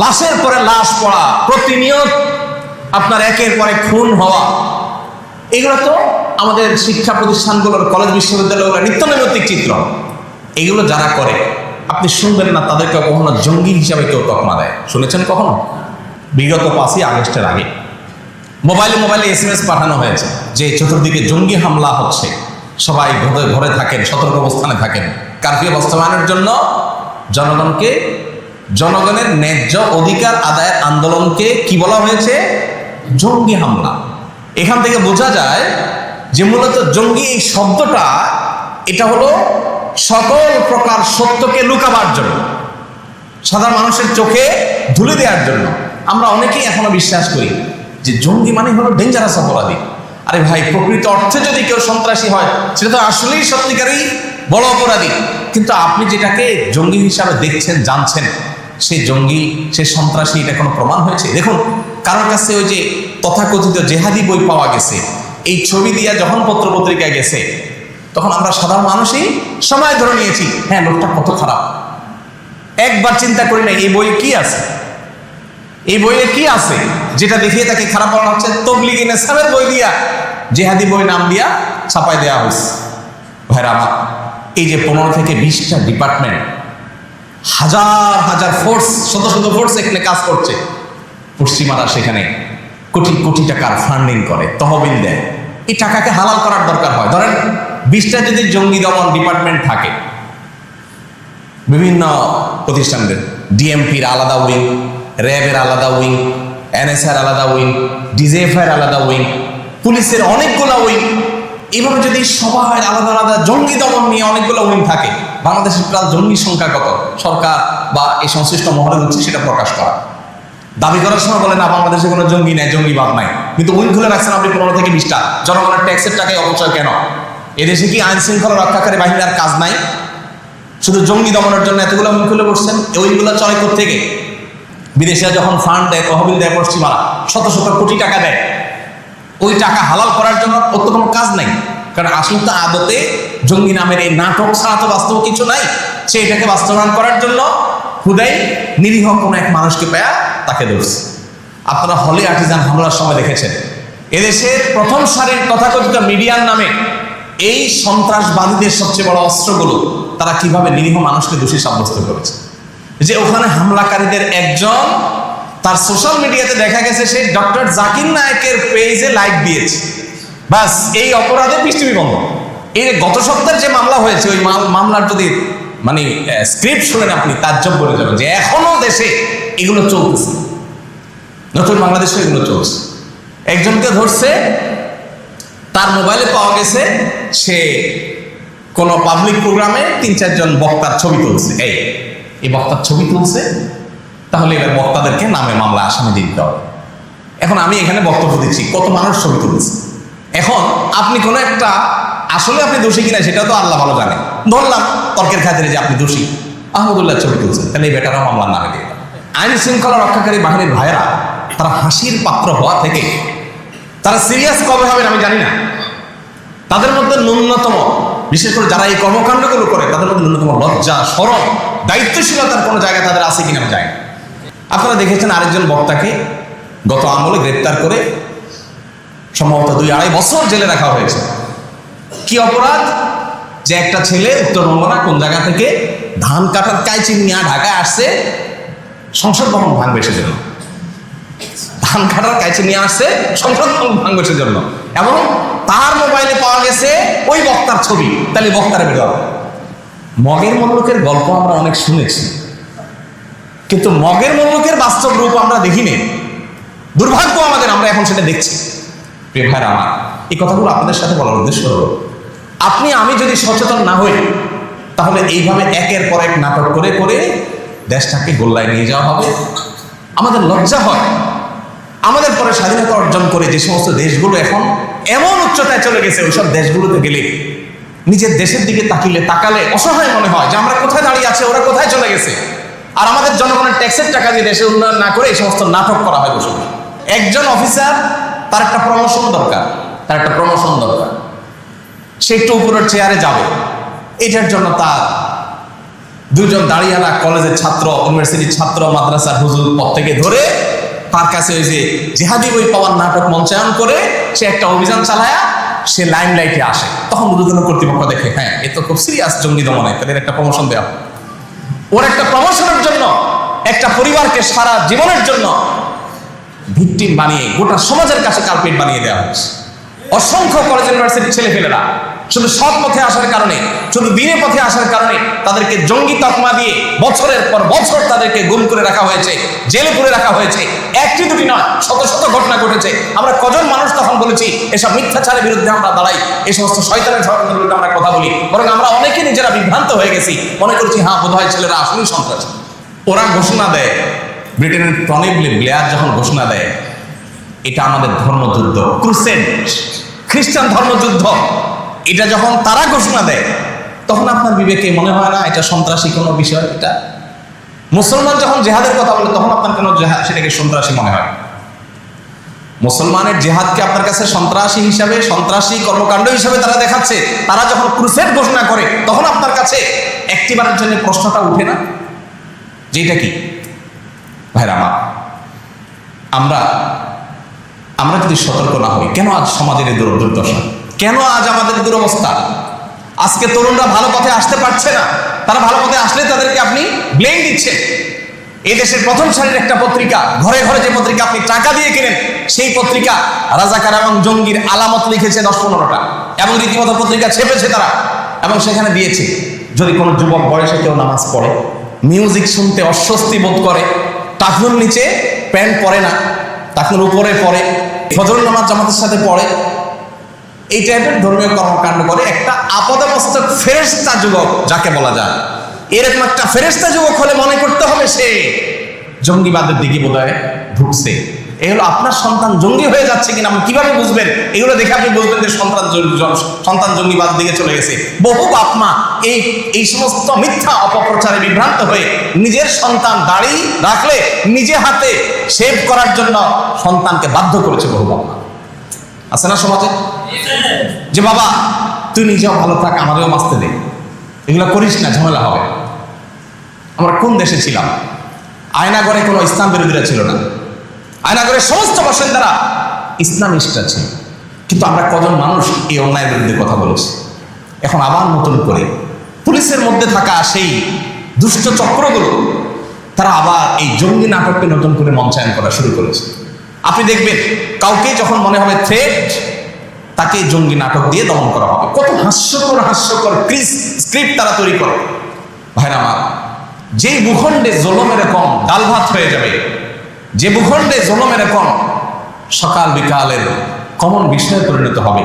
লাশের পরে লাশ পড়া, প্রতিনিয়ত আপনার একের পর এক খুন হওয়া, এগুলো তো আমাদের শিক্ষা প্রতিষ্ঠানগুলোর, কলেজ বিশ্ববিদ্যালয়গুলোর নিত্য নৈমিত্তিক চিত্র। এগুলো যারা করে, আপনি শুনবেন না তাদেরকে কখনো জঙ্গি হিসাবে কেউ তকমা দেয়। শুনেছেন কখনো? বিগত 5ই আগস্টের আগে মোবাইলে SMS পাঠানো হয়েছে যে চতুর্দিকে জঙ্গি হামলা হচ্ছে, সবাই ঘরে থাকেন, সতর্ক অবস্থানে থাকেন। কারফিউ বাস্তবায়নের জন্য জনগণের ন্যায্য অধিকার আদায়ের আন্দোলনকে কি বলা হয়েছে? জঙ্গি হামলা। এখান থেকে বোঝা যায় যে মূলত জঙ্গি এই শব্দটা এটা হলো সকল প্রকার সত্যকে লুকাবার জন্য, সাধারণ মানুষের চোখে ধুলে দেওয়ার জন্য। আমরা অনেকেই এখনো বিশ্বাস করি যে জঙ্গি মানে হলো ডেঞ্জারাস অপরাধী। আরে ভাই, প্রকৃত অর্থে যদি কেউ সন্ত্রাসী হয় সেটা তো আসলেই সত্যিকারই বড় অপরাধী। কিন্তু আপনি যেটাকে জঙ্গি হিসাবে দেখছেন, জানছেন, সে জঙ্গি, সে সন্ত্রাসী, এটা কোনো প্রমাণ হয়েছে? দেখুন, কারোর কাছে ওই যে তথাকথিত জেহাদি বই পাওয়া গেছে, এই ছবি দিয়া যখন পত্রপত্রিকায় গেছে, তখন আমরা সাধারণ মানুষই সময় ধরে নিয়েছি, হ্যাঁ লোকটা কত খারাপ। একবার চিন্তা করি না এই বইয়ে কি আছে, এই বইয়ে কি আছে যেটা দেখিয়ে তাকে খারাপ বলা হচ্ছে। তবলিগি নেশাবের বই দিয়া জেহাদি বই নাম দিয়া ছাপাই দেওয়া হয়েছে। ভাইরা আমার, এই যে 15 থেকে 20টা ডিপার্টমেন্ট, হাজার হাজার ফোর্স, শত শত ফোর্স এখানে কাজ করছে, পশ্চিমারা সেখানে কোটি কোটি টাকার ফান্ডিং করে, তহবিল দেয়। এই টাকাকে হালাল করার দরকার হয়। ধরেন 20টা যদি জঙ্গি দমন ডিপার্টমেন্ট থাকে, বিভিন্ন প্রতিষ্ঠানদের, ডিএমপির আলাদা উইং, র্যাবের আলাদা উইং, এনএসআর আলাদা উইং, ডিজিএফআইয়ের আলাদা উইং, পুলিশের অনেকগুলো উইং, এইভাবে যদি সবার আলাদা আলাদা জঙ্গি দমন নিয়ে অনেকগুলো উইং থাকে, বাংলাদেশের প্রায় জঙ্গির সংখ্যা কত সরকার বা এই সংশ্লিষ্ট মহলে হচ্ছে সেটা প্রকাশ করা। দাবি করার সময় বলে না বাংলাদেশে কোনো জঙ্গি নাই, জঙ্গিবাদ নাই, কিন্তু উইং খুলে রাখছেন আপনি 15 থেকে 20টা। জনগণের ট্যাক্সের টাকায় অপচয় কেন? এদেশে কি আইন শৃঙ্খলা রক্ষাকারী বাহিনীর আর কাজ নাই? শুধু জঙ্গি দমনের জন্য এতগুলো উইং খুলে বসছেন। ওইগুলো চলে থেকে বিদেশিরা যখন ফান্ড দেয়, তহবিল দেয়, পশ্চিমারা শত শত কোটি টাকা দেয়, ওই টাকা হালাল করার জন্য ওর তো কোনো কাজ নাই। কারণ আসলে তো আদতে জঙ্গি নামের এই নাটক ছাড়া তো বাস্তব কিছু নাই। সে এটাকে বাস্তবায়ন করার জন্য খুদাই নিরীহ কোনো এক মানুষকে পেয়া তাকে ধরছে। আপনারা হলে আর্টিজান হামলার সময় দেখেছেন, এদেশের প্রথম সারির তথাকথিত মিডিয়ার নামে এই সন্ত্রাসবাদীদের সবচেয়ে বড় অস্ত্রগুলো তারা কিভাবে নিরীহ মানুষকে দোষী সাব্যস্ত করেছে। যে ওখানে হামলাকারীদের একজন, তার সোশ্যাল মিডিয়াতে দেখা গেছে সে ডক্টর জাকির নায়েকের পেজে লাইক দিয়েছে, বাস এই অপরাধে পৃষ্ঠভূমি বন্ধ। এই গত সপ্তাহের যে মামলা হয়েছে, ওই মামলার যদি মানে স্ক্রিপ্ট শুনেন আপনি তাজ্জব বলে যাবেন যে এখনো দেশে এগুলো চলতেছে, নতুন বাংলাদেশে এগুলো চলছে। একজনকে ধরছে, তার মোবাইলে পাওয়া গেছে সে কোনো পাবলিক প্রোগ্রামে 3-4 জন বক্তার ছবি তুলছে। এই বক্তার ছবি তুলছে, তাহলে এবার বক্তাদেরকে নামে মামলা আসামি দিতে হবে। এখন আমি এখানে বক্তব্য দিচ্ছি, কত মানুষ ছবি তুলছে। এখন আপনি কোনো একটা, আসলে আপনি দোষী কিনা সেটা তো আল্লাহ ভালো জানে, ধরলাম তর্কের খাতিরে যে আপনি দোষী, আহমদুল্লাহ ছবি তুলছেন, তাহলে এই বেটারা মামলার নামে দিয়ে। আইন শৃঙ্খলা রক্ষাকারী বাহিনীর ভাইয়েরা তারা হাসির পাত্র হওয়া থেকে তারা সিরিয়াস কবে হবেন আমি জানি না। তাদের মধ্যে ন্যূনতম, বিশেষ করে যারা এই কর্মকাণ্ডগুলো করে, তাদের মধ্যে ন্যূনতম লজ্জা, শরম, দায়িত্বশীলতার কোনো জায়গা তাদের আছে কিনা আমি জানি না। আপনারা দেখেছেন আরেকজন বক্তাকে গত আমলে গ্রেপ্তার করে সম্ভবত 2-2.5 বছর জেলে রাখা হয়েছে। কি অপরাধ? যে একটা ছেলে উত্তরবঙ্গ না কোন জায়গা থেকে ধান কাটার কাইচি নিয়ে ঢাকায় আসছে সংসদ ভবন ভাঙবে সেজন্য। ধান কাটার কাইচি নিয়ে আসছে সংসদ ভবন ভাঙবে সেজন্য, এবং তার মোবাইলে পাওয়া গেছে ওই বক্তার ছবি। তাহলে বক্তার বেরোবে। মগের মুল্লুকের গল্প আমরা অনেক শুনেছি, কিন্তু মগের মুল্লুকের বাস্তব রূপ আমরা দেখিনি। দুর্ভাগ্য আমাদের, আমরা এখন সেটা দেখছি। প্রিয় ভাইরা আমার, এই কথাগুলো আপনাদের সাথে বলার উদ্দেশ্য হলো, আপনি আমি যদি সচেতন না হই, তাহলে এইভাবে একের পর এক নাটক করে করে দেশটাকে গোল্লায় নিয়ে যাওয়া হবে। আমাদের লজ্জা হয়, আমাদের পরে স্বাধীনতা অর্জন করে যে সমস্ত দেশগুলো এখন এমন উচ্চতায় চলে গেছে, ওইসব দেশগুলোতে গেলে নিজের দেশের দিকে তাকালে অসহায় মনে হয় যে আমরা কোথায় দাঁড়িয়ে আছি, ওরা কোথায় চলে গেছে। আর আমাদের জনগণের ট্যাক্সের টাকা দিয়ে দেশের উন্নয়ন না করে এই সমস্ত নাটক করা হয় বসে। একজন অফিসার, তার একটা প্রমোশন দরকার, সে একটু উপরের চেয়ারে যাবে, এটার জন্য তার 2 জন দাঁড়িয়ালা কলেজের ছাত্র, ইউনিভার্সিটির ছাত্র, মাদ্রাসার হুজুর পদ থেকে ধরে তার কাছে ওই যে জেহাদি বই পাওয়ার নাটক মঞ্চায়ন করে সে একটা অভিযান চালায়া সে লাইমলাইটে আসে। তখন ঊর্ধ্বতন কর্তৃপক্ষ দেখে, হ্যাঁ এ তো খুব সিরিয়াস জঙ্গি দমনে, তাদের একটা প্রমোশন দেওয়া। ওর একটা প্রমোশনের জন্য একটা পরিবারকে সারা জীবনের জন্য ভিকটিম বানিয়ে গোটা সমাজের কাছে কালপিট বানিয়ে দেওয়া হয়েছে। অসংখ্য কলেজ ইউনিভার্সিটির ছেলেপেলেরা শুধু সৎ পথে আসার কারণে, শুধু দিনের পথে আসার কারণে তাদেরকে জঙ্গি তকমা দিয়ে বছরের পর বছর তাদেরকে গুম করে রাখা হয়েছে, জেলে পুরে রাখা হয়েছে। একটি দুটি নয়, শত শত ঘটনা ঘটেছে। আমরা কজন মানুষ তখন বলেছি এসব মিথ্যাচারের বিরুদ্ধে আমরা দাঁড়াই, এই সমস্ত শয়তানের ষড়যন্ত্রের বিরুদ্ধে আমরা কথা বলি। বরং আমরা অনেকে নিজেরা বিভ্রান্ত হয়ে গেছি, মনে করছি হ্যাঁ বোধহয় ছেলেরা আসলেই সন্ত্রাসী। ওরা ঘোষণা দেয়, ব্রিটেনের টনি ব্লেয়ার যখন ঘোষণা দেয় এটা আমাদের ধর্মযুদ্ধ, ক্রুসেড, খ্রিস্টান ধর্মযুদ্ধ, এটা যখন তারা ঘোষণা দেয় তখন আপনার বিবেকে মনে হয় না এটা সন্ত্রাসী কোনো বিষয়? এটা মুসলমান যখন জেহাদের কথা বলে তখন আপনার কেন সেটাকে সন্ত্রাসী মনে হয়? মুসলমানের জেহাদকে আপনার কাছে সন্ত্রাসী হিসাবে, সন্ত্রাসী কর্মকাণ্ড হিসাবে তারা দেখাচ্ছে। তারা যখন ক্রুসেড ঘোষণা করে তখন আপনার কাছে একটিবারের জন্য প্রশ্নটা উঠে না যে এটা কি? ভাইরা আমার, আমরা যদি সতর্ক না হই, কেন আজ সমাজের এই দুর্দশা? কেন আজ আমাদের দুরবস্থা? আজকে তরুণরা ভালো পথে আসতে পারছে না। তারা ভালো পথে আসলে তাদেরকে আপনি ব্লেম দিচ্ছেন। এই দেশের প্রথম সারির একটা পত্রিকা, ঘরে ঘরে যে পত্রিকা আপনি টাকা দিয়ে কেনেন, সেই পত্রিকা রাজাকার এবং জঙ্গির আলামত লিখেছে 10-15টা, এবং রীতিমতো পত্রিকা ছেপেছে তারা, এবং সেখানে দিয়েছে যদি কোনো যুবক বয়সে কেউ নামাজ পড়ে, মিউজিক শুনতে অস্বস্তি বোধ করে, টাকনুর নিচে প্যান্ট পরে না, টাকনুর উপরে পড়ে, ফজরের নামাজ জামাতের সাথে পড়ে, এই টাইপের ধর্মীয় কর্মকাণ্ড করে, একটা আপাদমস্তক ফেরেশতা যুবক যাকে বলা যায়, এরকম একটা ফেরেশতা যুবক হলে মনে করতে হবে সে জঙ্গিবাদের দিকে বোধহয় ঢুকছে। এই হলো আপনার সন্তান জঙ্গি হয়ে যাচ্ছে কিনা আপনি কিভাবে বুঝবেন? এগুলো দেখে আপনি বুঝবেন যে সন্তান জঙ্গিবাদ দিকে চলে গেছে। বহু বাপ মা এই সমস্ত মিথ্যা অপপ্রচারে বিভ্রান্ত হয়ে নিজের সন্তান দাড়ি রাখলে নিজে হাতে শেভ করার জন্য সন্তানকে বাধ্য করেছে। বহু বাপ মা আছে না সমাজে, যে বাবা তুই নিজেও ভালো থাক, আমাদেরও বাঁচতে দে, এগুলো করিস না, ঝামেলা হবে। আমরা কোন দেশে ছিলাম? আয়নাগরে কোনো ইসলাম বিরোধীরা ছিল না, আয়নাগরের সমস্ত বাসিন্দারা ইসলামিস্টরা ছিল। কিন্তু আমরা কজন মানুষ এই অন্যায়ের বিরুদ্ধে কথা বলেছি? এখন আবার নতুন করে পুলিশের মধ্যে থাকা সেই দুষ্ট চক্রগুলো তারা আবার এই জঙ্গি নাটককে নতুন করে মঞ্চায়ন করা শুরু করেছে। আপনি দেখবেন কাউকে যখন মনে হবে থ্রেট, তাকে জঙ্গি নাটক দিয়ে দমন করা হবে। কত হাস্যকর স্ক্রিপ্ট তারা তৈরি করে। ভাইরা আমার, যে ভূখণ্ডে জুলুম এরকম ডাল ভাত হয়ে যাবে, যে ভূখণ্ডে জুলুম এরকম সকাল বিকালের কমন বিষয়ে পরিণত হবে,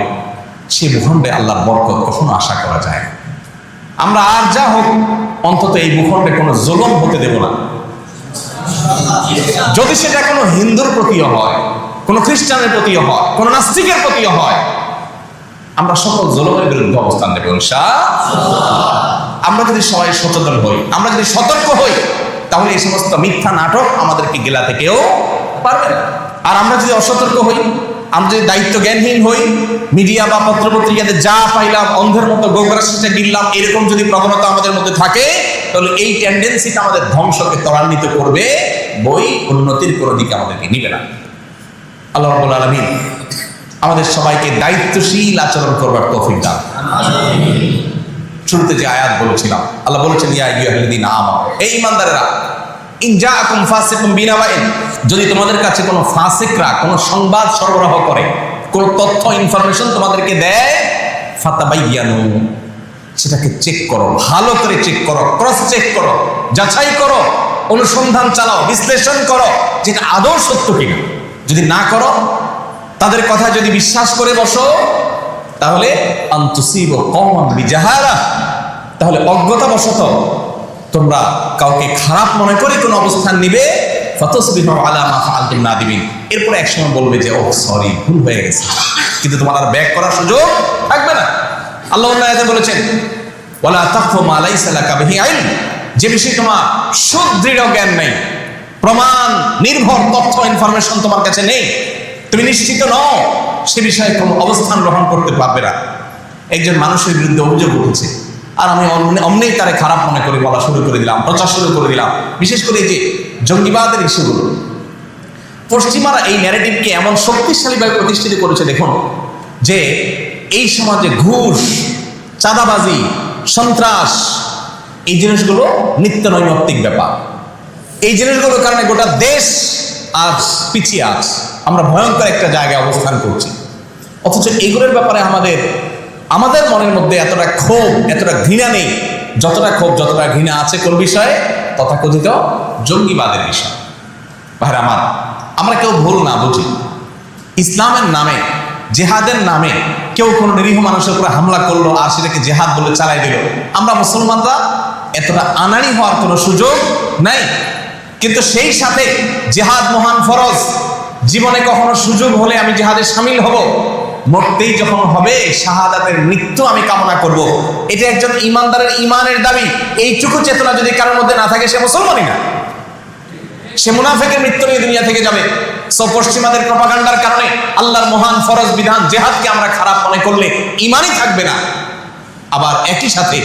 সে ভূখণ্ডে আল্লাহর বরকত কখনো আশা করা যায় না। আমরা আর যা হোক অন্তত এই ভূখণ্ডে কোনো জুলুম হতে দেব না। যদি সেটা কোনো হিন্দুর প্রতিও হয়, কোনো খ্রিস্টানের প্রতিও হয়, কোনো নাস্তিকের প্রতিও হয়, আমরা সকল জুলুমের বিরুদ্ধে অবস্থান নেব ইনশাআল্লাহ। আমরা যদি সবাই সচেতন হই, আমরা যদি সতর্ক হই, তাহলে এই সমস্ত মিথ্যা নাটক আমাদেরকে গেলাতে কেউ পারবে না। আর আমরা যদি অসতর্ক হই, আমরা যদি দায়িত্ব জ্ঞানহীন হই, মিডিয়া বা পত্রপত্রিকাতে যা পাইলাম অন্ধের মতো গোগ্রাসে গিললাম, এরকম যদি প্রবণতা আমাদের মধ্যে থাকে, তাহলে এই টেন্ডেন্সিটা আমাদের ধ্বংসকে ত্বরান্বিত করবে, বই উন্নতির কোনো দিকে আমাদেরকে নিবে না। আল্লাহ রাব্বুল আলামিন আমাদের সবাইকে দায়িত্বশীল আচরণ করবার তৌফিক দান। শুরুতে যে আয়াত বলেছিলাম, আল্লাহ বলেছেন ইয়া আইয়ুহাল্লাযীনা আমানু, এই ঈমানদারেরা, ইন জাআকুম ফাসিকুম বিনাবাইন, যদি তোমাদের কাছে কোনো ফাসিকরা কোনো সংবাদ সরবরাহ করে, কোনো তথ্য ইনফরমেশন তোমাদেরকে দেয়, ফাতাবাইয়ানু, সেটাকে চেক করো, ভালো করে চেক করো, ক্রস চেক করো, যাচাই করো, অনুসন্ধান চালাও, বিশ্লেষণ করো যেটা আদৌ সত্য কিনা। যদি না করো, তাদের কথা যদি বিশ্বাস করে বসো, তাহলে আনতুসিবু কওমান বিজাহালা, তাহলে অজ্ঞতাবশত তোমরা কাউকে খারাপ মনে করে কোনো অবস্থান নিবে, ফাতাসবিহু আলা মা ফাআলতুম নাদিমিন, এরপরে একসময় বলবে যে ও সরি, ভুল হয়ে গেছে, কিন্তু তোমার আর ব্যাক করার সুযোগ থাকবে না। আল্লাহ অন্য আয়াতে বলেছেন ওয়ালা তাকফু মা লাইসা লাকা বিহি ইলম, যে বিষয়ে তোমার সুদৃঢ় জ্ঞান নেই, প্রমাণ নির্ভর তথ্য ইনফরমেশন তোমার কাছে নেই, তুমি নিশ্চিত নও, সে বিষয়ে কোনো অবস্থান গ্রহণ করতে পারবে না। একজন মানুষের বিরুদ্ধে অভিযোগ উঠেছে, আর আমি অমনেই তারে খারাপ মনে করে বলা শুরু করে দিলাম, প্রচার শুরু করে দিলাম। বিশেষ করে যে জঙ্গিবাদের ইস্যুগুলো, পশ্চিমারা এই ন্যারেটিভকে এমন শক্তিশালীভাবে প্রতিষ্ঠিত করেছে, দেখুন যে এই সমাজে ঘুষ, চাঁদাবাজি, সন্ত্রাস, এই জিনিসগুলো নিত্য নৈমিত্তিক ব্যাপার। এই জিনিসগুলোর কারণে গোটা দেশ আজ পিছিয়ে আছে, আমরা ভয়ঙ্কর একটা জায়গায় অবস্থান করছি। অথচ এগুলোর ব্যাপারে আমাদের মনের মধ্যে এতটা ক্ষোভ, এতটা ঘৃণা নেই, যতটা ক্ষোভ, যতটা ঘৃণা আছে কোন বিষয়ে? তথাকথিত জঙ্গিবাদের বিষয়। ভাইরা আমার, আমরা কেউ ভুল না বুঝি, ইসলামের নামে, জেহাদের নামে কেউ কোনো নিরীহ মানুষের উপরে হামলা করলো আর সেটাকে জেহাদ বলে চালাই দিল, আমরা মুসলমানরা এতটা আনাড়ি হওয়ার কোনো সুযোগ নাই। কিন্তু সেই সাথে জেহাদ মহান ফরজ, জীবনে কখনো সুযোগ হলে আমি জেহাদে শামিল হব, মরতেই যখন হবে শাহাদাতের মৃত্যু আমি কামনা করব। এটা একজন ইমানদারের ইমানের দাবি। এইটুকু চেতনা যদি কারোর মধ্যে না থাকে, সে মুসলমানই না, সে মুনাফিকের মৃত্যু নিয়ে দুনিয়া থেকে যাবে। সো পশ্চিমাদের প্রপাগান্ডার কারণে আল্লাহর মহান ফরজ বিধান জেহাদকে আমরা খারাপ মনে করলে ইমানই থাকবে না। আবার একই সাথে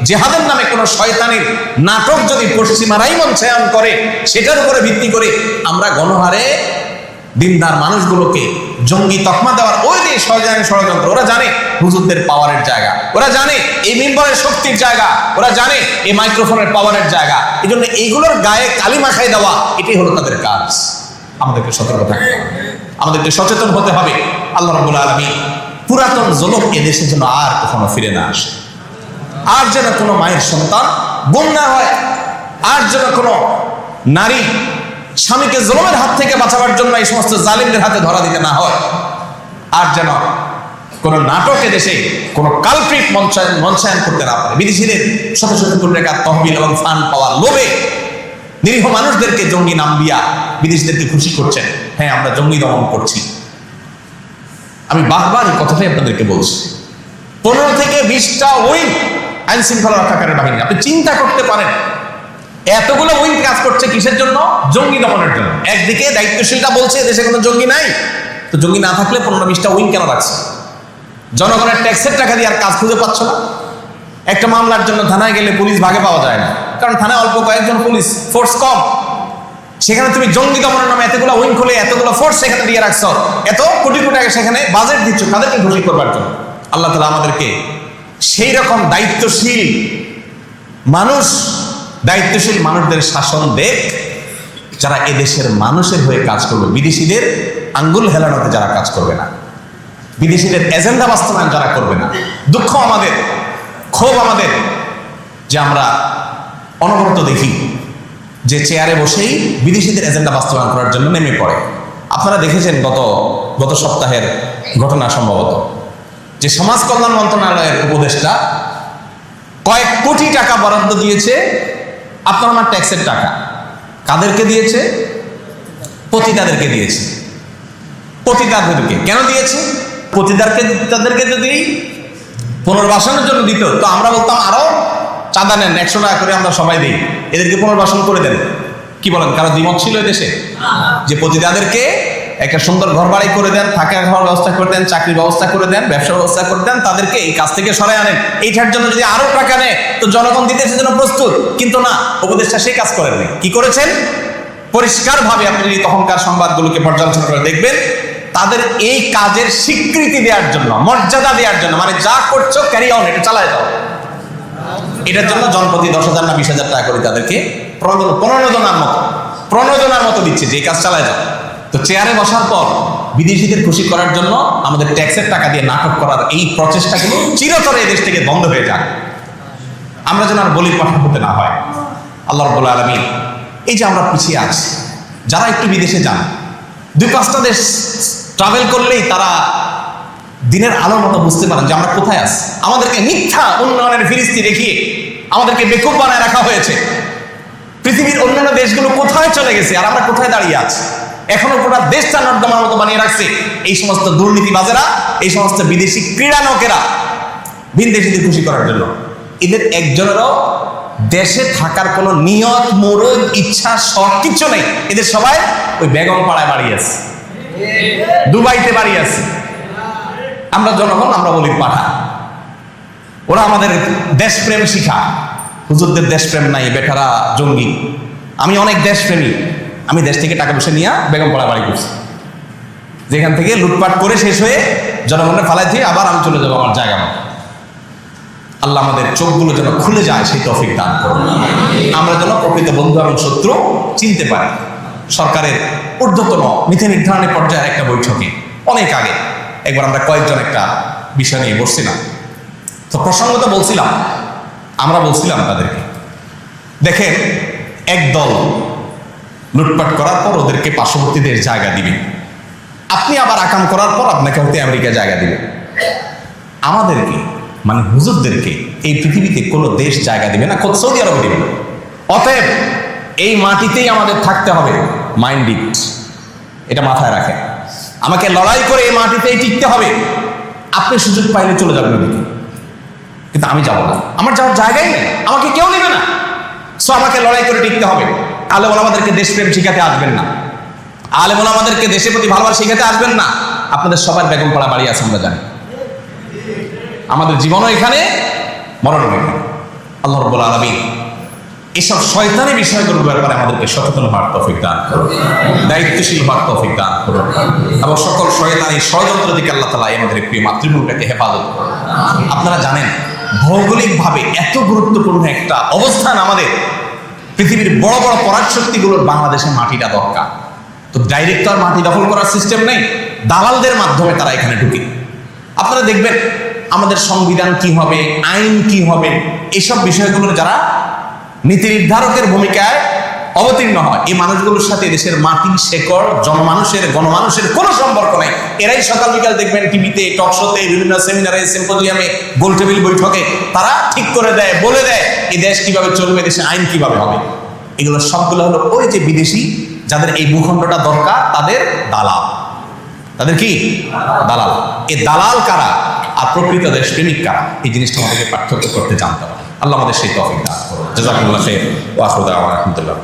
জেহাদের নামে কোনো শয়তানের নাটক যদি পশ্চিমারাই মঞ্চায়ন করে, সেটার উপরে ভিত্তি করে আমরা গণহারে দিনদার মানুষগুলোকে জঙ্গি তকমা দেওয়ার ওই যে ষড়যন্ত্র, ওরা জানে হুজুরদের পাওয়ারের জায়গা, ওরা জানে এই মিম্বরের শক্তির জায়গা, ওরা জানে এই মাইক্রোফোনের পাওয়ারের জায়গা। এই জন্য এইগুলোর গায়ে কালি মাখাই দেওয়া, এটাই হলো তাদের কাজ। আমাদেরকে সতর্ক থাকতে হবে, আমাদেরকে সচেতন হতে হবে। আল্লাহ রাব্বুল আলামিন পুরাতন জুলুম এদেশে যেন আর কখনো ফিরে না আসে, আর যেন কোনো মায়ের সন্তান গুম না হয়, আর যেন কোনো নারী স্বামীকে জুলুমের হাত থেকে বাঁচাবার জন্য এই সমস্ত জালিমদের হাতে ধরা দিতে না হয়, আর যেন কোন নাটকে দেশে কোন কালপ্রিট মঞ্চায়ন করতে না পারে। বিদেশিদের শত শত কোটি টাকা তহবিল এবং ফান্ড পাওয়ার লোভে নিরীহ মানুষদেরকে জঙ্গি নাম দিয়া বিদেশিদেরকে খুশি করছেন। হ্যাঁ, আমরা জঙ্গি দমন করছি। আমি বারবার এই কথাটাই আপনাদেরকে বলছি। 15 থেকে 20টা উইং আইন শৃঙ্খলা রক্ষাকারী বাহিনী, আপনি চিন্তা করতে পারেন এতগুলো উইং কাজ করছে কিসের জন্য? জঙ্গি দমনের জন্য। একদিকে দায়িত্বশীলটা বলছে দেশে কোনো জঙ্গি নাই, তো জঙ্গি না থাকলে 15-20টা উইং কেন রাখছে? জনগণের ট্যাক্সের টাকা দিয়ে আর কাজ খুঁজে পাচ্ছ না। একটা মামলার জন্য থানায় গেলে পুলিশ ভাগে পাওয়া যায় না, কারণ থানায় অল্প কয়েকজন পুলিশ ফোর্স কম। সেখানে তুমি জঙ্গি দমনের নামে এতগুলো উইং খুলে এতগুলো ফোর্স সেখানে দিয়ে রাখছো, এত কোটি কোটি টাকা সেখানে বাজেট দিচ্ছ তাদেরকে খুশি করবার জন্য। আল্লাহ তাআলা আমাদেরকে সেই রকম দায়িত্বশীল মানুষদের শাসন দেখ, যারা এদেশের মানুষের হয়ে কাজ করবে, বিদেশিদের আঙ্গুল হেলানোতে যারা কাজ করবে না, বিদেশিদের এজেন্ডা বাস্তবায়ন যারা করবে না। দুঃখ আমাদের, ক্ষোভ আমাদের যে আমরা অনবরত দেখি যে চেয়ারে বসেই বিদেশিদের এজেন্ডা বাস্তবায়ন করার জন্য নেমে পড়ে। আপনারা দেখেছেন গত সপ্তাহের ঘটনা সম্ভবত, যে সমাজ কল্যাণ মন্ত্রণালয়ের উপদেষ্টা কয়েক কোটি টাকা বরাদ্দ দিয়েছে আপনার আমার ট্যাক্সের টাকা। কাদেরকে দিয়েছে? পতিতাদেরকে দিয়েছে। পতিতাদেরকে কেন দিয়েছে? পতিতাদেরকে যদি পুনর্বাসনের জন্য দিত, তো আমরা বলতাম আরো চাঁদা নেন, 100 টাকা করে আমরা সবাই দিই, এদেরকে পুনর্বাসন করে দেন। কি বলেন, কারো দ্বিমত ছিল দেশে যে পতিতাদেরকে একটা সুন্দর ঘর বাড়ি করে দেন, থাকার ঘর ব্যবস্থা করে দেন, চাকরির ব্যবস্থা করে দেন, ব্যবসার ব্যবস্থা করে দেন, তাদেরকে এই কাজ থেকে সরাই আনেন। এইটার জন্য যদি আরো টাকা নেয় তো জনগণ দিতে সেজন্য প্রস্তুত। কিন্তু না, উপদেষ্টা সেই কাজ করেননি। কি করেছেন? পরিষ্কারভাবে আপনি যদি তখনকার সংবাদগুলোকে পর্যালোচনা করে দেখবেন, তাদের এই কাজের স্বীকৃতি দেওয়ার জন্য, মর্যাদা দেওয়ার জন্য, মানে যা করছো ক্যারি অন, এটা চালায় যাও, এটার জন্য জনপ্রতি 10,000 না 20,000 টাকা করে তাদেরকে প্রণোদনার মতো দিচ্ছে যে এই কাজ চালায় যাও। তো চেয়ারে বসার পর বিদেশিদের খুশি করার জন্য আমাদের ট্যাক্সের টাকা দিয়ে নাটক করার এই প্রচেষ্টাগুলো চিরতরে এই দেশ থেকে বন্ধ হয়ে যাক, আমরা যেন আর বলির পাঠা হতে না হয়। আল্লাহ রাব্বুল আলামিন, এই যে আমরা পিছিয়ে আছি, যারা একটু বিদেশে যান, 2-5টা দেশ ট্রাভেল করলেই তারা দিনের আলোর মতো বুঝতে পারেন যে আমরা কোথায় আছি। আমাদেরকে মিথ্যা উন্নয়নের ফিরিস্তি দেখিয়ে আমাদেরকে বেকুব বানায় রাখা হয়েছে। পৃথিবীর অন্যান্য দেশগুলো কোথায় চলে গেছে আর আমরা কোথায় দাঁড়িয়ে আছি? এখনো গোটা দেশটা নর্দমার মতো বানিয়ে রাখছে এই সমস্ত দুর্নীতিবাজেরা, এই সমস্ত বিদেশি ক্রীড়ানকেরা, ভিনদেশিদের খুশি করার জন্য। এদের একজনেরও দেশে থাকার কোনো নিয়ত, মরদ, ইচ্ছা, শখ কিচ্ছু নেই। এদের সবাই ওই বেগম পাড়ায় বাড়ি আছে, দুবাইতে বাড়ি আছে। আমরা জনগণ, আমরা বলি পাঠা। ওরা আমাদের দেশপ্রেম শিখায়। হুজুরদের দেশপ্রেম নাই, বেটারা জঙ্গি। আমি অনেক দেশপ্রেমী, আমি দেশ থেকে টাকা পয়সা নিয়ে বেগম পাড়া বাড়ি করছি, যেখান থেকে লুটপাট করে শেষ হয়ে জনগণের ফালাই দিয়ে আবার আমি চলে যাবো আমার জায়গা মতো। আল্লাহ আমাদের চোখগুলো যেন খুলে যায় সেই তৌফিক দান করুন। আমরা যেন প্রকৃত বন্ধু এবং শত্রু চিনতে পারি। সরকারের ঊর্ধ্বতন নীতি নির্ধারণী পর্যায়ের একটা বৈঠকে অনেক আগে একবার আমরা কয়েকজন একটা বিষয় নিয়ে বসছিলাম, তো প্রসঙ্গত বলছিলাম, আমরা বলছিলাম তাদেরকে, দেখেন একদল লুটপাট করার পর ওদেরকে পার্শ্ববর্তী দেশ জায়গা দিবে, আপনি আবার আকাম করার পর আপনাকে হয়তো আমেরিকা জায়গা দিবে। আমাদেরকে মানে হুজুরদেরকে এই পৃথিবীতে কোনো দেশ জায়গা দিবে না, খোদ সৌদি আরবে দিবে না। অতএব এই মাটিতেই আমাদের থাকতে হবে, মাইন্ড ইট, এটা মাথায় রাখেন। আমাকে লড়াই করে এই মাটিতেই টিকতে হবে। আপনি সুযোগ পাইলে চলে যাবেন ওদিকে, কিন্তু আমি যাব না, আমার যাওয়ার জায়গাই নেই, আমাকে কেউ নেবে না। সো আমাকে লড়াই করে টিকতে হবে। আলেম ওলামাদেরকে দেশপ্রেম শিখাতে আসবেন না, আলেম ওলামাদেরকে দেশের প্রতি ভালোবাসা শিখাতে আসবেন না। আপনাদের সবার বেগম পাড়া বাড়ি আছে, আমরা জানি। আমাদের জীবনও এখানে, মরণও এখানে। আল্লাহ রাব্বুল আলামিন এসব শয়তানি বিষয়গুলোর ব্যাপারে আমাদেরকে সচেতন হওয়ার তৌফিক দান করুন, দায়িত্বশীল হওয়ার তৌফিক দান করুন, এবং সকল শয়তানি ষড়যন্ত্র থেকে আল্লাহ তাআলা আমাদের প্রিয় মাতৃভূমিটাকে হেফাজত করুন। আপনারা জানেন ভৌগোলিকভাবে এত গুরুত্বপূর্ণ একটা অবস্থান আমাদের, পৃথিবীর বড় বড় পরাশক্তিগুলোর বাংলাদেশের মাটিটা দরকার। তো ডাইরেক্ট তো আর মাটি দখল করার সিস্টেম নেই, দালালদের মাধ্যমে তারা এখানে ঢুকে। আপনারা দেখবেন আমাদের সংবিধান কি হবে, আইন কি হবে, এসব বিষয়গুলোর যারা নীতি নির্ধারকের ভূমিকায় অবতীর্ণ হয়, এই মানুষগুলোর সাথে দেশের মাটির শেকড় গণমানুষের কোনো সম্পর্ক নাই। এরাই সকাল বিকাল দেখবেন টিভিতে, টক শোতে, বিভিন্ন সেমিনারে, সিম্পোজিয়ামে, গোল টেবিল বৈঠকে তারা ঠিক করে দেয়, বলে দেয় এই দেশ কিভাবে চলবে, দেশে আইন কিভাবে হবে। এগুলো সবগুলো হলো ওই যে বিদেশি যাদের এই ভূখণ্ডটা দরকার, তাদের দালাল। তাদের কি দালাল? এই দালাল কারা আর প্রকৃত দেশপ্রেমিক কারা, এই জিনিসটা আমাদেরকে পার্থক্য করতে জানতে হবে। আল্লাহ আমাদের সেই তৌফিক দান করুন। জাযাকুমুল্লাহ খাইর ওয়া আখিরু দাওয়ানা আলহামদুলিল্লাহ।